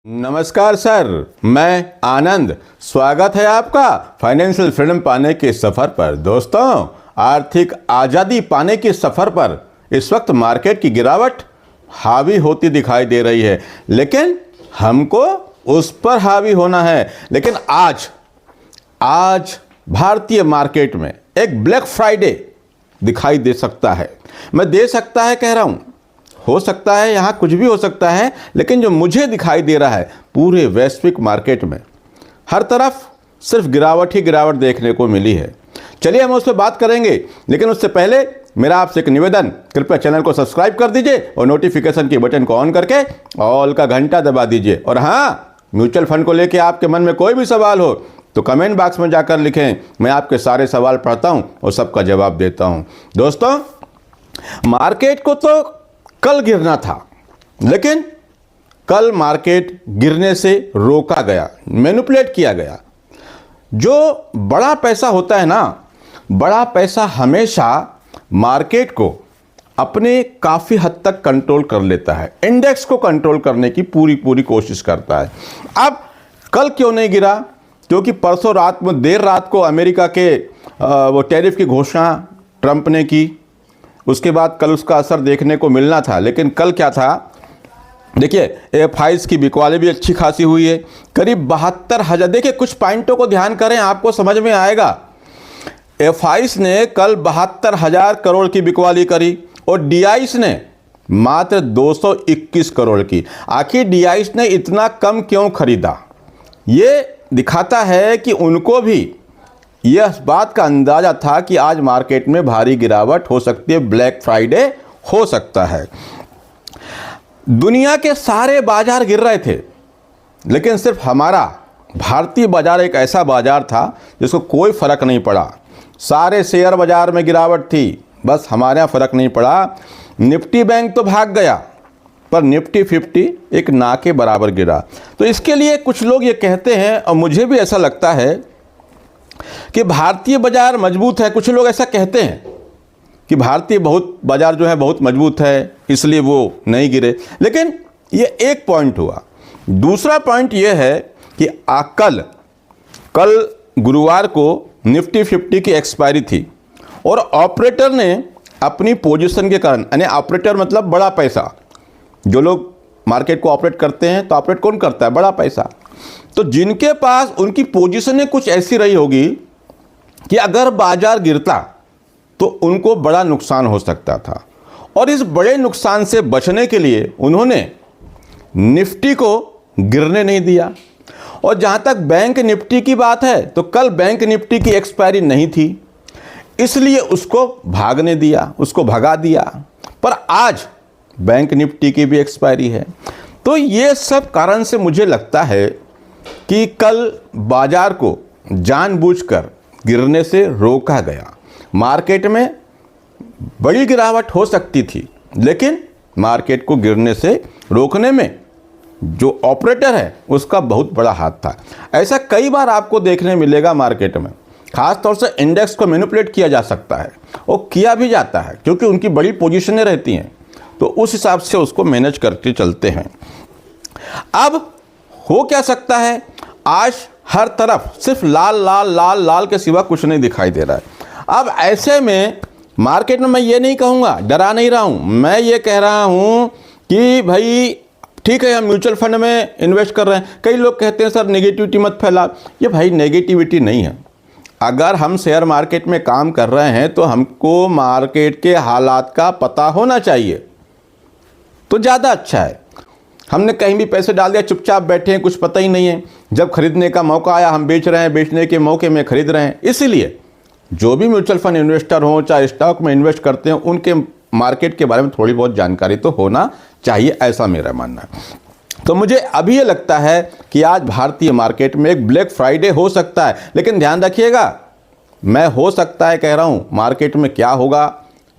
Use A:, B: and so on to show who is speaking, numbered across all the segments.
A: नमस्कार सर, मैं आनंद। स्वागत है आपका फाइनेंशियल फ्रीडम पाने के सफ़र पर। दोस्तों, आर्थिक आज़ादी पाने के सफ़र पर इस वक्त मार्केट की गिरावट हावी होती दिखाई दे रही है, लेकिन हमको उस पर हावी होना है। लेकिन आज भारतीय मार्केट में एक ब्लैक फ्राइडे दिखाई दे सकता है। मैं दे सकता है कह रहा हूँ, हो सकता है यहाँ कुछ भी हो सकता है, लेकिन जो मुझे दिखाई दे रहा है पूरे वैश्विक मार्केट में हर तरफ सिर्फ गिरावट ही गिरावट देखने को मिली है। चलिए हम उस पर बात करेंगे, लेकिन उससे पहले मेरा आपसे एक निवेदन, कृपया चैनल को सब्सक्राइब कर दीजिए और नोटिफिकेशन के बटन को ऑन करके ऑल का घंटा दबा दीजिए। और हाँ, म्यूचुअल फंड को लेकर आपके मन में कोई भी सवाल हो तो कमेंट बॉक्स में जाकर लिखें। मैं आपके सारे सवाल पढ़ता हूँ और सबका जवाब देता हूँ। दोस्तों, मार्केट को तो कल गिरना था, लेकिन कल मार्केट गिरने से रोका गया, मैनिपुलेट किया गया। जो बड़ा पैसा होता है ना, बड़ा पैसा हमेशा मार्केट को अपने काफ़ी हद तक कंट्रोल कर लेता है, इंडेक्स को कंट्रोल करने की पूरी कोशिश करता है। अब कल क्यों नहीं गिरा? क्योंकि परसों रात में, देर रात को अमेरिका के वो टैरिफ की घोषणा ट्रंप ने की। उसके बाद कल उसका असर देखने को मिलना था, लेकिन कल क्या था? देखिए, एफआईज की बिकवाली भी अच्छी खासी हुई है, करीब 72,000। देखिए, कुछ पॉइंटों को ध्यान करें, आपको समझ में आएगा। एफआईज ने कल 72,000 करोड़ की बिकवाली करी और डीआईज ने मात्र 221 करोड़ की। आखिर डीआईज ने इतना कम क्यों खरीदा? ये दिखाता है कि उनको भी यह बात का अंदाजा था कि आज मार्केट में भारी गिरावट हो सकती है, ब्लैक फ्राइडे हो सकता है। दुनिया के सारे बाजार गिर रहे थे, लेकिन सिर्फ हमारा भारतीय बाजार एक ऐसा बाजार था जिसको कोई फर्क नहीं पड़ा। सारे शेयर बाजार में गिरावट थी, बस हमारे यहाँ फर्क नहीं पड़ा। निफ्टी बैंक तो भाग गया, पर निफ्टी 50 एक ना के बराबर गिरा। तो इसके लिए कुछ लोग ये कहते हैं, और मुझे भी ऐसा लगता है कि भारतीय बाजार मजबूत है। कुछ लोग ऐसा कहते हैं कि भारतीय बाजार जो है बहुत मजबूत है, इसलिए वो नहीं गिरे। लेकिन ये एक पॉइंट हुआ। दूसरा पॉइंट ये है कि कल गुरुवार को निफ्टी 50 की एक्सपायरी थी और ऑपरेटर ने अपनी पोजीशन के कारण, यानी ऑपरेटर मतलब बड़ा पैसा, जो लोग मार्केट को ऑपरेट करते हैं, तो ऑपरेट कौन करता है? बड़ा पैसा। तो जिनके पास उनकी पोजीशनें कुछ ऐसी रही होगी कि अगर बाजार गिरता तो उनको बड़ा नुकसान हो सकता था, और इस बड़े नुकसान से बचने के लिए उन्होंने निफ्टी को गिरने नहीं दिया। और जहां तक बैंक निफ्टी की बात है, तो कल बैंक निफ्टी की एक्सपायरी नहीं थी, इसलिए उसको भागने दिया, उसको भगा दिया। पर आज बैंक निफ्टी की भी एक्सपायरी है। तो ये सब कारण से मुझे लगता है कि कल बाजार को जानबूझकर गिरने से रोका गया। मार्केट में बड़ी गिरावट हो सकती थी, लेकिन मार्केट को गिरने से रोकने में जो ऑपरेटर है उसका बहुत बड़ा हाथ था। ऐसा कई बार आपको देखने मिलेगा मार्केट में। खास तौर से इंडेक्स को मैनिपुलेट किया जा सकता है, और किया भी जाता है, क्योंकि उनकी बड़ी पोजीशनें रहती हैं, तो उस हिसाब से उसको मैनेज करके चलते हैं। अब हो क्या सकता है? आज हर तरफ सिर्फ लाल के सिवा कुछ नहीं दिखाई दे रहा है। अब ऐसे में मार्केट में मैं ये नहीं कहूँगा, डरा नहीं रहा हूँ, मैं ये कह रहा हूँ कि भाई ठीक है, हम म्यूचुअल फंड में इन्वेस्ट कर रहे हैं। कई लोग कहते हैं सर नेगेटिविटी मत फैला। ये भाई नेगेटिविटी नहीं है। अगर हम शेयर मार्केट में काम कर रहे हैं तो हमको मार्केट के हालात का पता होना चाहिए, तो ज़्यादा अच्छा है। हमने कहीं भी पैसे डाल दिया, चुपचाप बैठे हैं, कुछ पता ही नहीं है। जब खरीदने का मौका आया हम बेच रहे हैं, बेचने के मौके में खरीद रहे हैं। इसीलिए जो भी म्यूचुअल फंड इन्वेस्टर हों, चाहे स्टॉक में इन्वेस्ट करते हैं, उनके मार्केट के बारे में थोड़ी बहुत जानकारी तो होना चाहिए, ऐसा मेरा मानना है। तो मुझे अभी ये लगता है कि आज भारतीय मार्केट में एक ब्लैक फ्राइडे हो सकता है। लेकिन ध्यान रखिएगा, मैं हो सकता है कह रहा हूँ, मार्केट में क्या होगा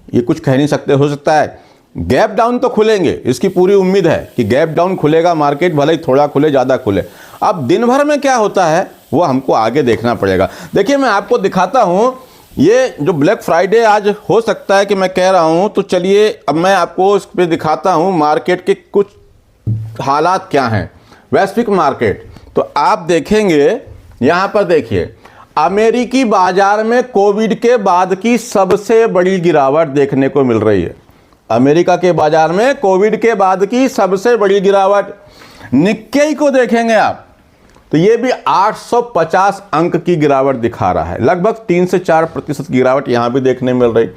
A: ये कुछ कह नहीं सकते। हो सकता है गैप डाउन तो खुलेंगे, इसकी पूरी उम्मीद है कि गैप डाउन खुलेगा मार्केट, भले ही थोड़ा खुले ज़्यादा खुले। अब दिन भर में क्या होता है वो हमको आगे देखना पड़ेगा। देखिए, मैं आपको दिखाता हूँ ये जो ब्लैक फ्राइडे आज हो सकता है कि मैं कह रहा हूँ, तो चलिए अब मैं आपको इस पर दिखाता हूँ मार्केट के कुछ हालात क्या हैं। वैश्विक मार्केट, तो आप देखेंगे यहां पर देखिए अमेरिकी बाजार में कोविड के बाद की सबसे बड़ी गिरावट देखने को मिल रही है। अमेरिका के बाजार में कोविड के बाद की सबसे बड़ी गिरावट। निक्केई को देखेंगे आप तो ये भी 850 अंक की गिरावट दिखा रहा है, लगभग 3 से 4% की गिरावट यहां भी देखने मिल रही।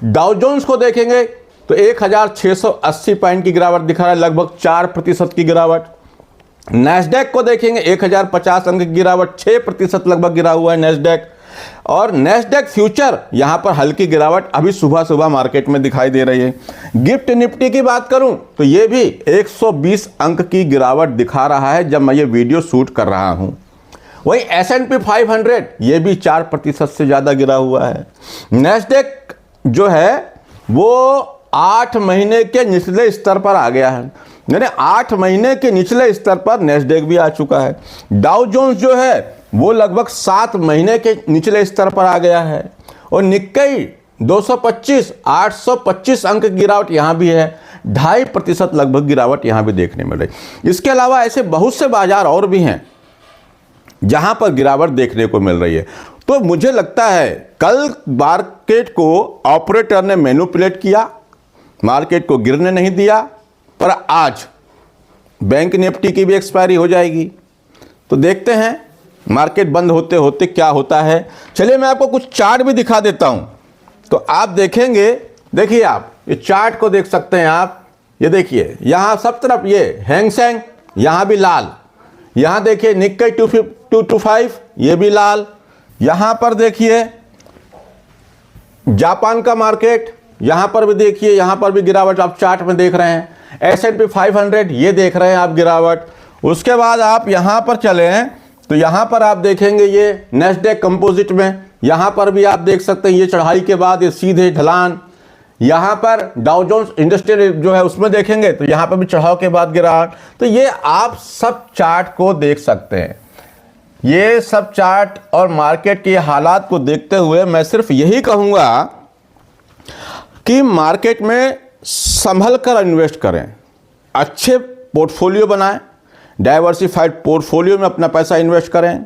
A: डाउ जोन्स को देखेंगे तो 1680 पॉइंट की गिरावट दिखा रहा है, लगभग 4% की गिरावट। नैस्डैक को देखेंगे 1050 अंक की गिरावट, 6% लगभग गिरा हुआ है नैस्डैक। और नैस्डैक फ्यूचर यहां पर हल्की गिरावट अभी सुबह सुबह मार्केट में दिखाई दे रही है। गिफ्ट निफ्टी की बात करूं तो यह भी 120 अंक की गिरावट दिखा रहा है जब मैं ये वीडियो शूट कर रहा हूं। वहीं S&P 500 ये भी 4% से ज्यादा गिरा हुआ है। नैस्डैक जो है वो 8 महीने के निचले स्तर पर आ गया है, यानी 8 महीने के निचले स्तर पर नैस्डैक भी आ चुका है। डाउ जोन्स जो है वो लगभग 7 महीने के निचले स्तर पर आ गया है। और निक्केई 225 825 अंक की गिरावट यहां भी है, 2.5% लगभग गिरावट यहां भी देखने मिल रही। इसके अलावा ऐसे बहुत से बाजार और भी हैं जहां पर गिरावट देखने को मिल रही है। तो मुझे लगता है कल मार्केट को ऑपरेटर ने मैनिपुलेट किया, मार्केट को गिरने नहीं दिया, पर आज बैंक निफ्टी की भी एक्सपायरी हो जाएगी। तो देखते हैं मार्केट बंद होते होते क्या होता है। चलिए मैं आपको कुछ चार्ट भी दिखा देता हूं तो आप देखेंगे। देखिए आप ये चार्ट को देख सकते हैं आप, ये देखिए यहां सब तरफ ये हैंग सेंग, यहां भी लाल। यहां देखिए निक्केई 225 ये भी लाल। यहां पर देखिए जापान का मार्केट, यहां पर भी देखिए, यहां पर भी गिरावट आप चार्ट में देख रहे हैं। S&P 500 ये देख रहे हैं आप गिरावट। उसके बाद आप यहां पर चले हैं तो यहां पर आप देखेंगे ये नैस्डैक कंपोजिट में, यहां पर भी आप देख सकते हैं ये चढ़ाई के बाद ये सीधे ढलान। यहां पर डाउ जोन्स इंडस्ट्रियल जो है उसमें देखेंगे तो यहां पर भी चढ़ाव के बाद गिरावट। तो ये आप सब चार्ट को देख सकते हैं। ये सब चार्ट और मार्केट के हालात को देखते हुए मैं सिर्फ यही कहूंगा कि मार्केट में संभल कर इन्वेस्ट करें, अच्छे पोर्टफोलियो बनाएं, डाइवर्सिफाइड पोर्टफोलियो में अपना पैसा इन्वेस्ट करें,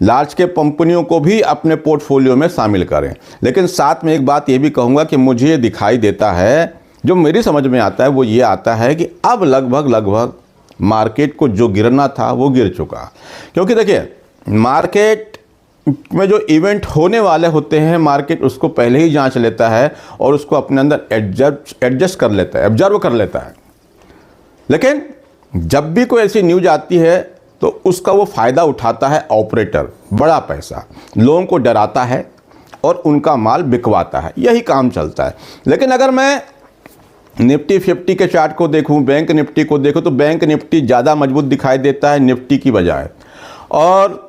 A: लार्ज कैप कंपनियों को भी अपने पोर्टफोलियो में शामिल करें। लेकिन साथ में एक बात ये भी कहूँगा कि मुझे ये दिखाई देता है, जो मेरी समझ में आता है वो ये आता है कि अब लगभग मार्केट को जो गिरना था वो गिर चुका। क्योंकि देखिए मार्केट में जो इवेंट होने वाले होते हैं मार्केट उसको पहले ही जांच लेता है और उसको अपने अंदर एडजस्ट कर लेता है, ऑब्जर्व कर लेता है। लेकिन जब भी कोई ऐसी न्यूज आती है तो उसका वो फ़ायदा उठाता है ऑपरेटर, बड़ा पैसा लोगों को डराता है और उनका माल बिकवाता है, यही काम चलता है। लेकिन अगर मैं निफ्टी 50 के चार्ट को देखूं, बैंक निफ्टी को देखूं तो बैंक निफ्टी ज़्यादा मजबूत दिखाई देता है निफ्टी की बजाय। और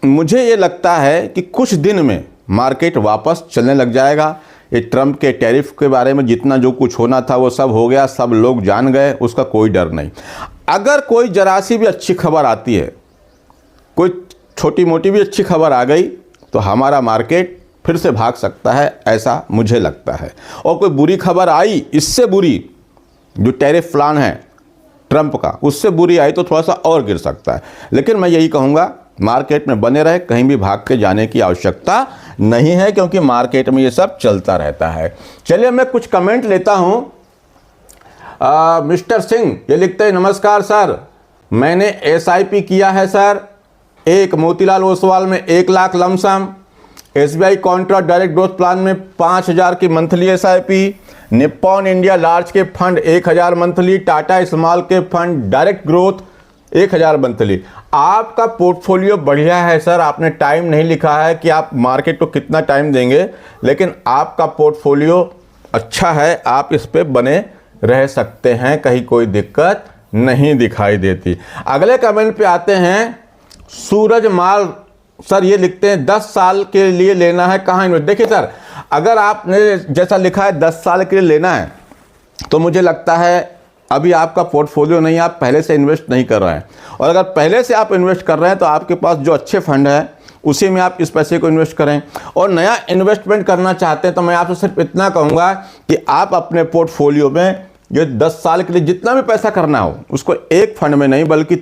A: मुझे ये लगता है कि कुछ दिन में मार्केट वापस चलने लग जाएगा। ये ट्रंप के टैरिफ के बारे में जितना जो कुछ होना था वो सब हो गया, सब लोग जान गए, उसका कोई डर नहीं। अगर कोई जरा सी भी अच्छी खबर आती है, कोई छोटी मोटी भी अच्छी खबर आ गई तो हमारा मार्केट फिर से भाग सकता है, ऐसा मुझे लगता है। और कोई बुरी खबर आई, इससे बुरी जो टैरिफ प्लान है ट्रंप का, उससे बुरी आई तो थोड़ा सा और गिर सकता है। लेकिन मैं यही कहूँगा मार्केट में बने रहे, कहीं भी भाग के जाने की आवश्यकता नहीं है, क्योंकि मार्केट में ये सब चलता रहता है। चलिए मैं कुछ कमेंट लेता हूं। मिस्टर सिंह ये लिखते हैं, नमस्कार सर, मैंने SIP किया है सर, एक मोतीलाल ओसवाल में 1 lakh lump sum, SBI Contra direct growth plan में 5000 की monthly SIP, Nippon India large के फंड 1000 मंथली, टाटा स्मॉल के फंड डायरेक्ट ग्रोथ 1000 मंथली। आपका पोर्टफोलियो बढ़िया है सर, आपने टाइम नहीं लिखा है कि आप मार्केट को कितना टाइम देंगे, लेकिन आपका पोर्टफोलियो अच्छा है, आप इस पे बने रह सकते हैं, कहीं कोई दिक्कत नहीं दिखाई देती। अगले कमेंट पे आते हैं, सूरज माल सर ये लिखते हैं 10 साल के लिए लेना है, कहाँ इन्वेस्ट। देखिए सर, अगर आपने जैसा लिखा है 10 साल के लिए लेना है तो मुझे लगता है अभी आपका पोर्टफोलियो नहीं, आप पहले से इन्वेस्ट नहीं कर रहे हैं। और अगर पहले से आप इन्वेस्ट कर रहे हैं तो आपके पास जो अच्छे फंड है उसी में आप इस पैसे को इन्वेस्ट करें। और नया इन्वेस्टमेंट करना चाहते हैं तो मैं आपसे सिर्फ इतना कहूँगा कि आप अपने पोर्टफोलियो में ये 10 साल के लिए जितना भी पैसा करना हो उसको एक फंड में नहीं बल्कि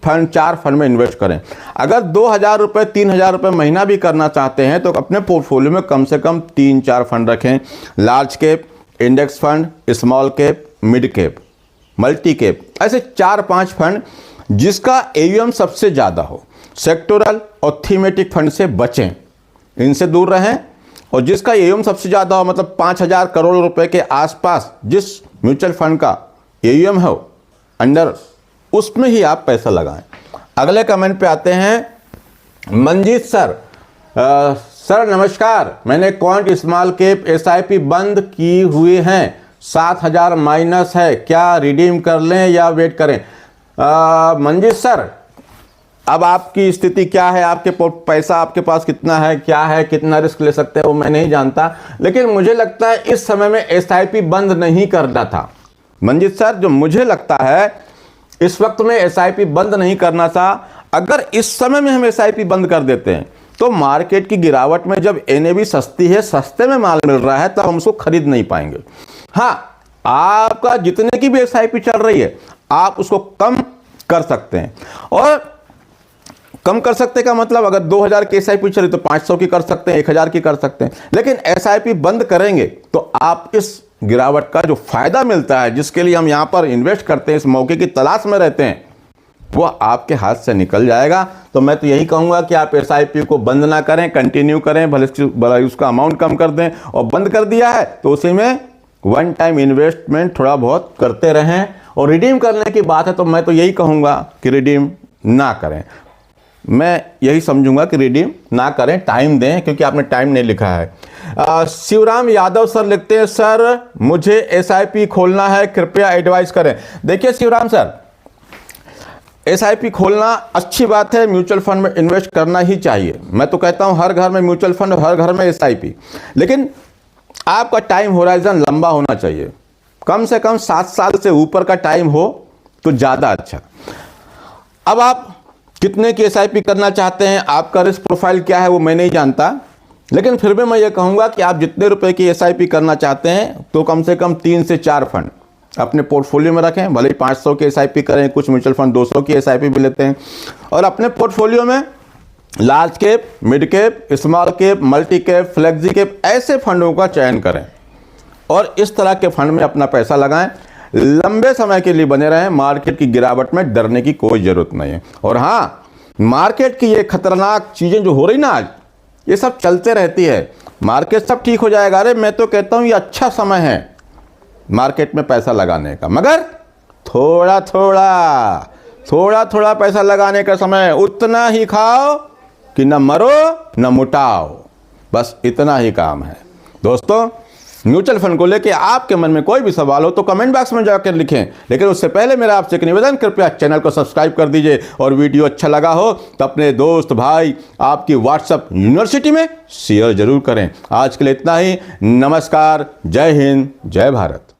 A: फंड 4 फंड में इन्वेस्ट करें। अगर 2,000 रुपये 3,000 रुपये महीना भी करना चाहते हैं तो अपने पोर्टफोलियो में कम से कम 3-4 फंड रखें। Large cap, index fund, small cap, mid cap, multi cap, ऐसे 4-5 फंड जिसका AUM सबसे ज़्यादा हो। सेक्टोरल और थीमेटिक फंड से बचें, इनसे दूर रहें। और जिसका AUM सबसे ज़्यादा हो, मतलब 5,000 करोड़ रुपए के आसपास जिस म्यूचुअल फंड का AUM हो अंडर, उसमें ही आप पैसा लगाएं। अगले कमेंट पे आते हैं मंजीत सर। सर नमस्कार, मैंने क्वांट स्मॉल कैप SIP बंद की हुई हैं, 7,000 माइनस है, क्या रिडीम कर लें या वेट करें? मंजीत सर, अब आपकी स्थिति क्या है, आपके पैसा आपके पास कितना है, क्या है, कितना रिस्क ले सकते हैं, वो मैं नहीं जानता, लेकिन मुझे लगता है इस समय में SIP बंद नहीं करना था। मंजीत सर, जो मुझे लगता है इस वक्त में SIP बंद नहीं करना था। अगर इस समय में हम SIP बंद कर देते हैं तो मार्केट की गिरावट में जब NAV सस्ती है, सस्ते में माल मिल रहा है, तब हम उसको खरीद नहीं पाएंगे। हाँ, आपका जितने की भी SIP चल रही है आप उसको कम कर सकते हैं। और कम कर सकते का मतलब, अगर 2,000 की SIP चली तो 500 की कर सकते हैं, 1,000 की कर सकते हैं। लेकिन SIP बंद करेंगे तो आप इस गिरावट का जो फायदा मिलता है, जिसके लिए हम यहां पर इन्वेस्ट करते हैं, इस मौके की तलाश में रहते हैं, वो आपके हाथ से निकल जाएगा। तो मैं तो यही कहूंगा कि आप SIP को बंद ना करें, कंटिन्यू करें, भले उसका अमाउंट कम कर दें। और बंद कर दिया है तो उसी में वन टाइम इन्वेस्टमेंट थोड़ा बहुत करते रहें। और रिडीम करने की बात है तो मैं तो यही कहूंगा कि रिडीम ना करें। मैं यही समझूंगा कि रिडीम ना करें, टाइम दें, क्योंकि आपने टाइम नहीं लिखा है। शिवराम यादव सर लिखते हैं, सर मुझे SIP खोलना है, कृपया एडवाइस करें। देखिए शिवराम सर, SIP खोलना अच्छी बात है, म्यूचुअल फंड में इन्वेस्ट करना ही चाहिए। मैं तो कहता हूं हर घर में म्यूचुअल फंड और हर घर में SIP, लेकिन आपका टाइम होराइजन लंबा होना चाहिए। कम से कम 7 साल से ऊपर का टाइम हो तो ज़्यादा अच्छा। अब आप कितने की SIP करना चाहते हैं, आपका रिस्क प्रोफाइल क्या है, वो मैं नहीं जानता, लेकिन फिर भी मैं ये कहूँगा कि आप जितने रुपए की SIP करना चाहते हैं तो कम से कम 3 से 4 फंड अपने पोर्टफोलियो में रखें। भले ही 500 की SIP करें, कुछ म्यूचुअल फंड 200 की SIP भी लेते हैं। और अपने पोर्टफोलियो में large cap, mid cap, small cap, multi cap, flexi cap, ऐसे फंडों का चयन करें और इस तरह के फंड में अपना पैसा लगाएं। लंबे समय के लिए बने रहें, मार्केट की गिरावट में डरने की कोई ज़रूरत नहीं है। और हाँ, मार्केट की ये खतरनाक चीज़ें जो हो रही ना आज, ये सब चलते रहती है। मार्केट सब ठीक हो जाएगा, अरे मैं तो कहता हूँ ये अच्छा समय है मार्केट में पैसा लगाने का, मगर थोड़ा थोड़ा पैसा लगाने का समय। उतना ही खाओ कि न मरो न मुटाओ, बस इतना ही काम है। दोस्तों, म्यूचुअल फंड को लेके आपके मन में कोई भी सवाल हो तो कमेंट बॉक्स में जाकर लिखें, लेकिन उससे पहले मेरा आपसे एक निवेदन, कृपया चैनल को सब्सक्राइब कर दीजिए। और वीडियो अच्छा लगा हो तो अपने दोस्त भाई, आपकी व्हाट्सएप यूनिवर्सिटी में शेयर जरूर करें। आज के लिए इतना ही। नमस्कार, जय हिंद, जय भारत।